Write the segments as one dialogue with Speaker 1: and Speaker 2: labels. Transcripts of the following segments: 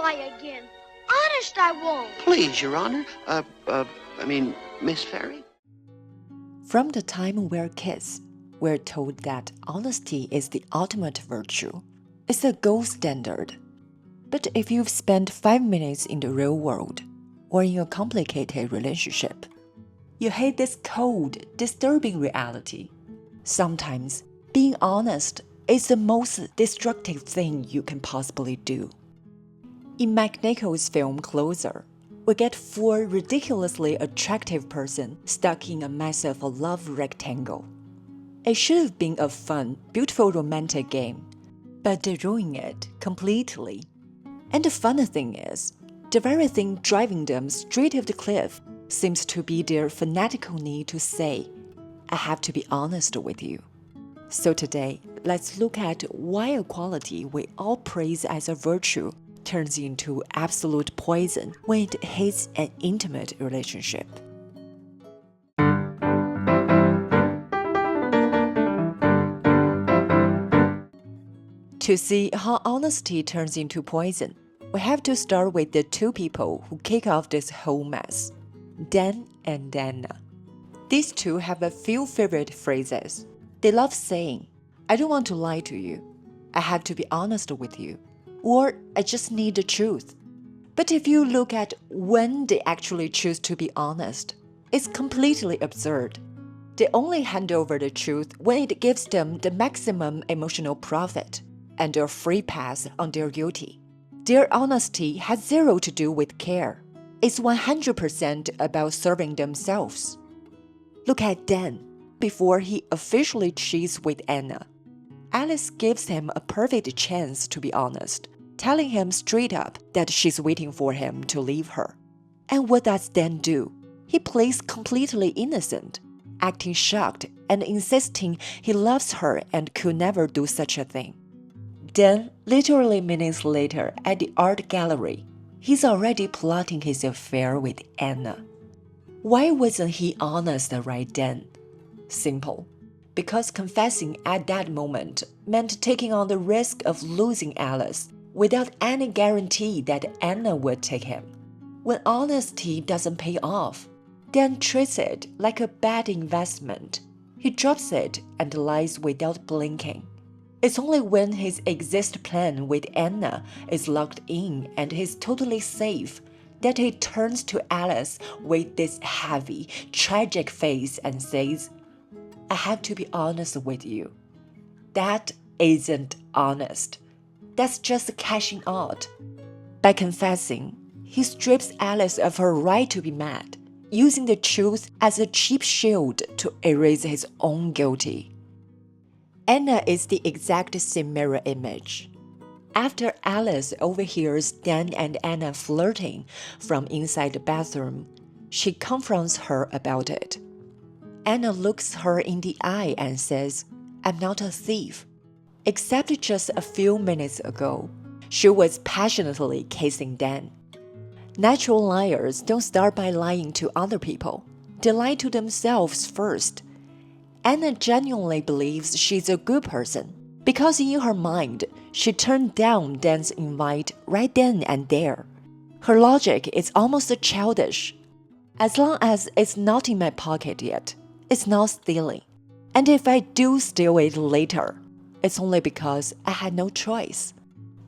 Speaker 1: lie again. Honest, I won't.
Speaker 2: Please, Your Honor. Miss Ferry?
Speaker 3: From the time we're kids, we're told that honesty is the ultimate virtue. It's a gold standard. But if you've spent 5 minutes in the real world, or in a complicated relationship, you hate this cold, disturbing reality. Sometimes, being honest is the most destructive thing you can possibly do. In Mike Nichols' film Closer, we get 4 ridiculously attractive person stuck in a massive love rectangle. It should have been a fun, beautiful romantic game, but they ruin it completely. And the funny thing is, the very thing driving them straight off the cliff seems to be their fanatical need to say, I have to be honest with you. So today, let's look at why a quality we all praise as a virtue turns into absolute poison when it hits an intimate relationship. To see how honesty turns into poison, we have to start with the 2 people who kick off this whole mess, Dan and Anna. These 2 have a few favorite phrases. They love saying, I don't want to lie to you. I have to be honest with you. Or I just need the truth. But if you look at when they actually choose to be honest, it's completely absurd. They only hand over the truth when it gives them the maximum emotional profit and a free pass on their duty. Their honesty has zero to do with care. It's 100% about serving themselves. Look at Dan before he officially cheats with Anna. Alice gives him a perfect chance to be honest, telling him straight up that she's waiting for him to leave her. And what does Dan do? He plays completely innocent, acting shocked and insisting he loves her and could never do such a thing. Then, literally minutes later at the art gallery, he's already plotting his affair with Anna. Why wasn't he honest right then? Simple. Because confessing at that moment meant taking on the risk of losing Alice without any guarantee that Anna would take him. When honesty doesn't pay off, Dan treats it like a bad investment. He drops it and lies without blinking. It's only when his exit plan with Anna is locked in and he's totally safe that he turns to Alice with this heavy, tragic face and says, I have to be honest with you. That isn't honest. That's just cashing out. By confessing, he strips Alice of her right to be mad, using the truth as a cheap shield to erase his own guilty. Anna is the exact same mirror image. After Alice overhears Dan and Anna flirting from inside the bathroom, she confronts her about it. Anna looks her in the eye and says, I'm not a thief. Except just a few minutes ago, she was passionately kissing Dan. Natural liars don't start by lying to other people. They lie to themselves first. Anna genuinely believes she's a good person because in her mind, she turned down Dan's invite right then and there. Her logic is almost childish. As long as it's not in my pocket yet, it's not stealing. And if I do steal it later, it's only because I had no choice.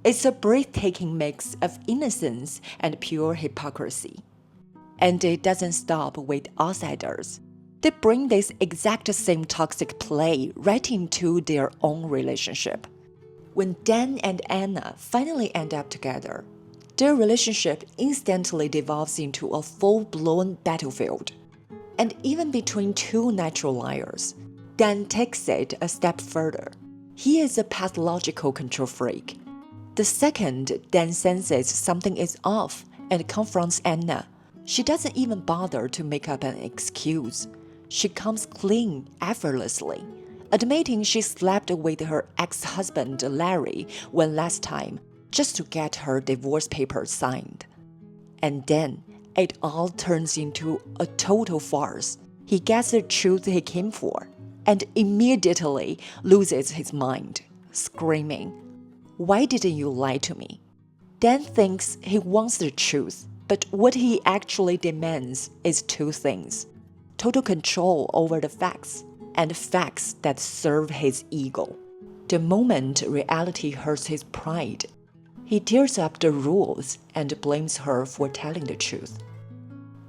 Speaker 3: It's a breathtaking mix of innocence and pure hypocrisy. And it doesn't stop with outsiders. They bring this exact same toxic play right into their own relationship. When Dan and Anna finally end up together, their relationship instantly devolves into a full-blown battlefield. And even between 2 natural liars, Dan takes it a step further. He is a pathological control freak. The second Dan senses something is off and confronts Anna, she doesn't even bother to make up an excuse. She comes clean effortlessly, admitting she slept with her ex-husband Larry one last time just to get her divorce papers signed. And then it all turns into a total farce. He gets the truth he came for and immediately loses his mind, screaming, "Why didn't you lie to me?" Dan thinks he wants the truth, but what he actually demands is two things: total control over the facts, and facts that serve his ego. The moment reality hurts his pride, he tears up the rules and blames her for telling the truth.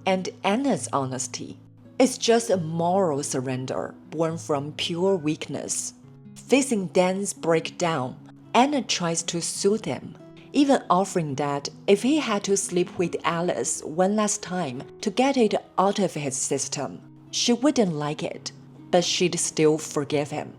Speaker 3: And Anna's honesty is just a moral surrender born from pure weakness. Facing Dan's breakdown, Anna tries to soothe him, even offering that if he had to sleep with Alice one last time to get it out of his system, she wouldn't like it, but she'd still forgive him.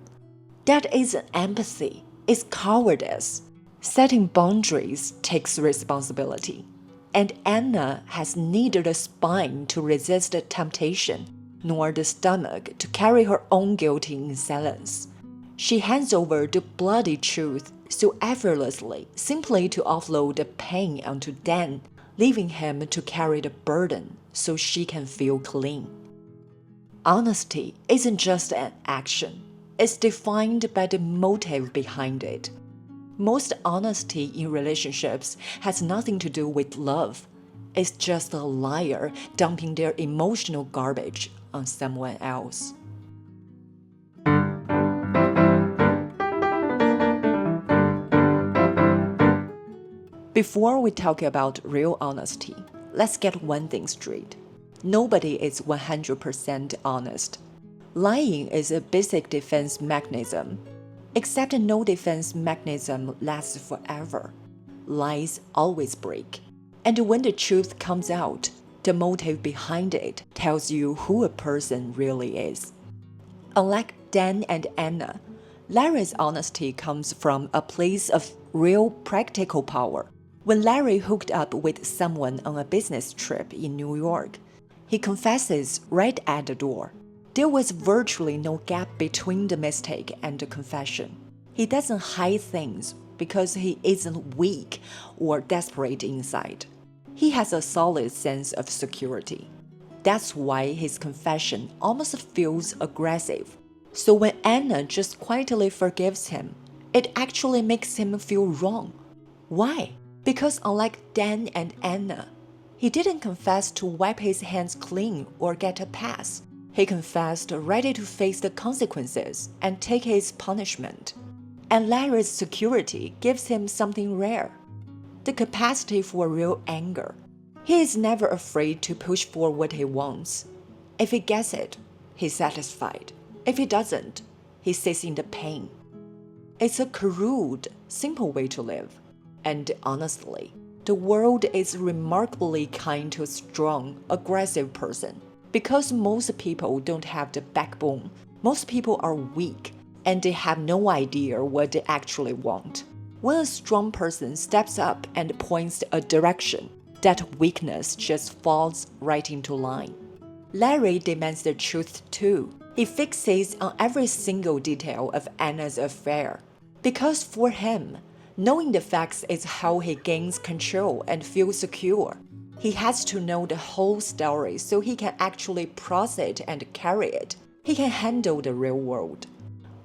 Speaker 3: That isn't empathy, it's cowardice. Setting boundaries takes responsibility, and Anna has neither the spine to resist the temptation nor the stomach to carry her own guilt in silence. She hands over the bloody truth so effortlessly, simply to offload the pain onto Dan, leaving him to carry the burden so she can feel clean. Honesty isn't just an action, it's defined by the motive behind it. Most honesty in relationships has nothing to do with love. It's just a liar dumping their emotional garbage on someone else. Before we talk about real honesty, let's get one thing straight. Nobody is 100% honest. Lying is a basic defense mechanism. Except no defense mechanism lasts forever. Lies always break. And when the truth comes out, the motive behind it tells you who a person really is. Unlike Dan and Anna, Larry's honesty comes from a place of real practical power. When Larry hooked up with someone on a business trip in New York, he confesses right at the door. There was virtually no gap between the mistake and the confession. He doesn't hide things because he isn't weak or desperate inside. He has a solid sense of security. That's why his confession almost feels aggressive. So when Anna just quietly forgives him, it actually makes him feel wrong. Why? Because unlike Dan and Anna, he didn't confess to wipe his hands clean or get a pass. He confessed ready to face the consequences and take his punishment. And Larry's security gives him something rare: the capacity for real anger. He is never afraid to push for what he wants. If he gets it, he's satisfied. If he doesn't, he sits in the pain. It's a crude, simple way to live. And honestly, the world is remarkably kind to a strong, aggressive person. Because most people don't have the backbone, most people are weak, and they have no idea what they actually want. When a strong person steps up and points a direction, that weakness just falls right into line. Larry demands the truth too. He fixates on every single detail of Anna's affair. Because for him, knowing the facts is how he gains control and feels secure. He has to know the whole story so he can actually process it and carry it. He can handle the real world.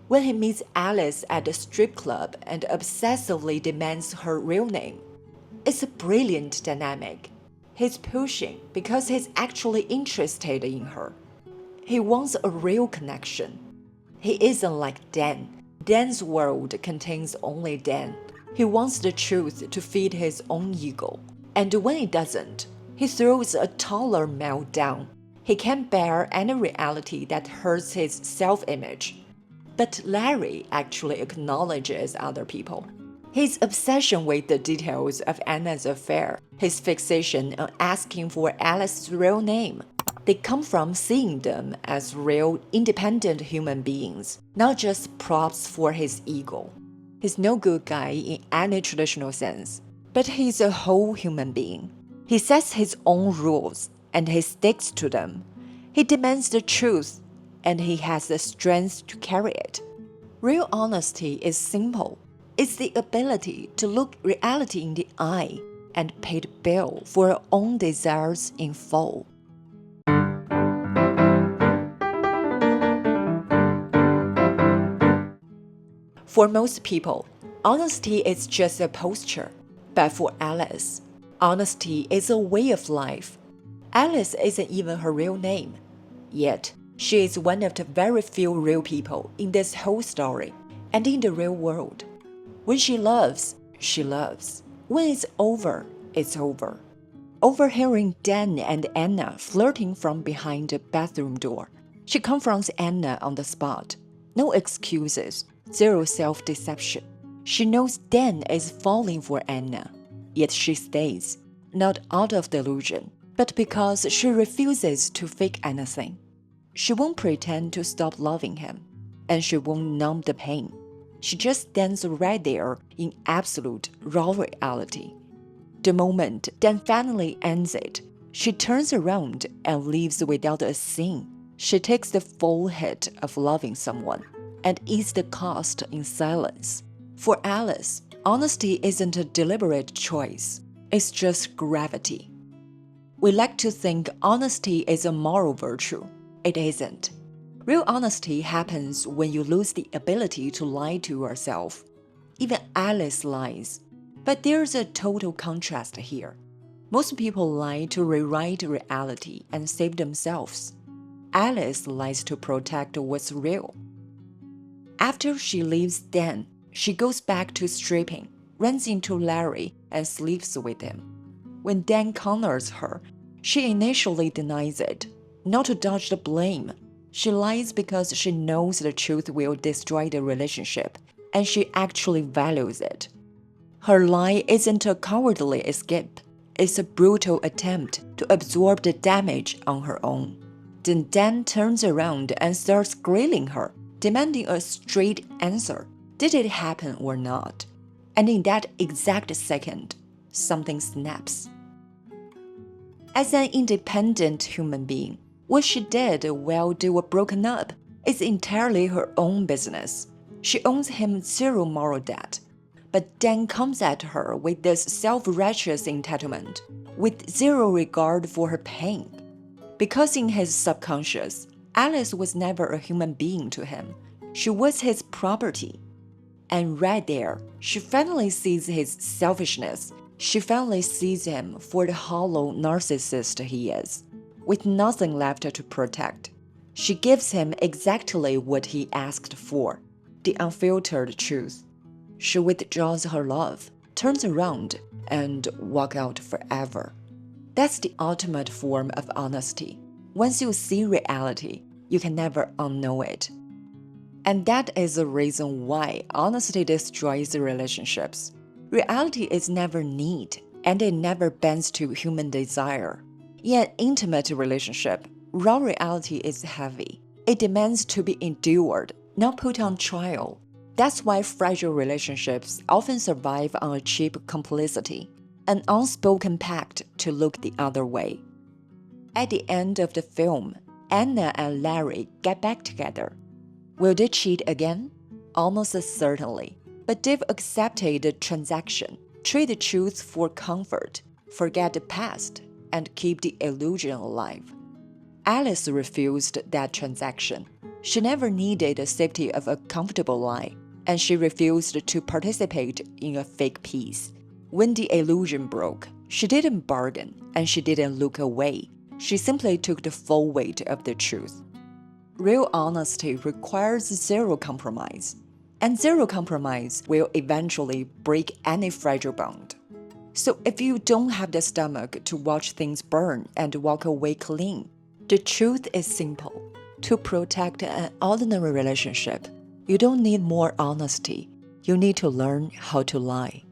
Speaker 3: When he meets Alice at the strip club and obsessively demands her real name, it's a brilliant dynamic. He's pushing because he's actually interested in her. He wants a real connection. He isn't like Dan. Dan's world contains only Dan. He wants the truth to feed his own ego. And when it doesn't, he throws a taller meltdown. He can't bear any reality that hurts his self-image. But Larry actually acknowledges other people. His obsession with the details of Anna's affair, his fixation on asking for Alice's real name, they come from seeing them as real, independent human beings, not just props for his ego. He's no good guy in any traditional sense, but he's a whole human being. He sets his own rules, and he sticks to them. He demands the truth, and he has the strength to carry it. Real honesty is simple. It's the ability to look reality in the eye and pay the bill for your own desires in full. For most people, honesty is just a posture. But for Alice, honesty is a way of life. Alice isn't even her real name. Yet, she is one of the very few real people in this whole story and in the real world. When she loves, she loves. When it's over, it's over. Overhearing Dan and Anna flirting from behind the bathroom door, she confronts Anna on the spot. No excuses, zero self-deception. She knows Dan is falling for Anna, yet she stays, not out of delusion, but because she refuses to fake anything. She won't pretend to stop loving him, and she won't numb the pain. She just stands right there in absolute raw reality. The moment Dan finally ends it, she turns around and leaves without a scene. She takes the full hit of loving someone and eats the cost in silence. For Alice, honesty isn't a deliberate choice. It's just gravity. We like to think honesty is a moral virtue. It isn't. Real honesty happens when you lose the ability to lie to yourself. Even Alice lies. But there's a total contrast here. Most people lie to rewrite reality and save themselves. Alice lies to protect what's real. After she leaves Dan, she goes back to stripping, runs into Larry, and sleeps with him. When Dan corners her, she initially denies it, not to dodge the blame. She lies because she knows the truth will destroy the relationship, and she actually values it. Her lie isn't a cowardly escape. It's a brutal attempt to absorb the damage on her own. Then Dan turns around and starts grilling her, demanding a straight answer. Did it happen or not? And in that exact second, something snaps. As an independent human being, what she did while they were broken up is entirely her own business. She owes him zero moral debt. But Dan comes at her with this self-righteous entitlement, with zero regard for her pain. Because in his subconscious, Alice was never a human being to him. She was his property. And right there, she finally sees his selfishness. She finally sees him for the hollow narcissist he is, with nothing left to protect. She gives him exactly what he asked for, the unfiltered truth. She withdraws her love, turns around, and walks out forever. That's the ultimate form of honesty. Once you see reality, you can never unknow it. And that is the reason why honesty destroys relationships. Reality is never neat, and it never bends to human desire. In an intimate relationship, raw reality is heavy. It demands to be endured, not put on trial. That's why fragile relationships often survive on a cheap complicity, an unspoken pact to look the other way. At the end of the film, Anna and Larry get back together. Will they cheat again? Almost certainly. But they've accepted the transaction, trade the truth for comfort, forget the past, and keep the illusion alive. Alice refused that transaction. She never needed the safety of a comfortable lie, and she refused to participate in a fake peace. When the illusion broke, she didn't bargain, and she didn't look away. She simply took the full weight of the truth. Real honesty requires zero compromise, and zero compromise will eventually break any fragile bond. So if you don't have the stomach to watch things burn and walk away clean, the truth is simple. To protect an ordinary relationship, you don't need more honesty. You need to learn how to lie.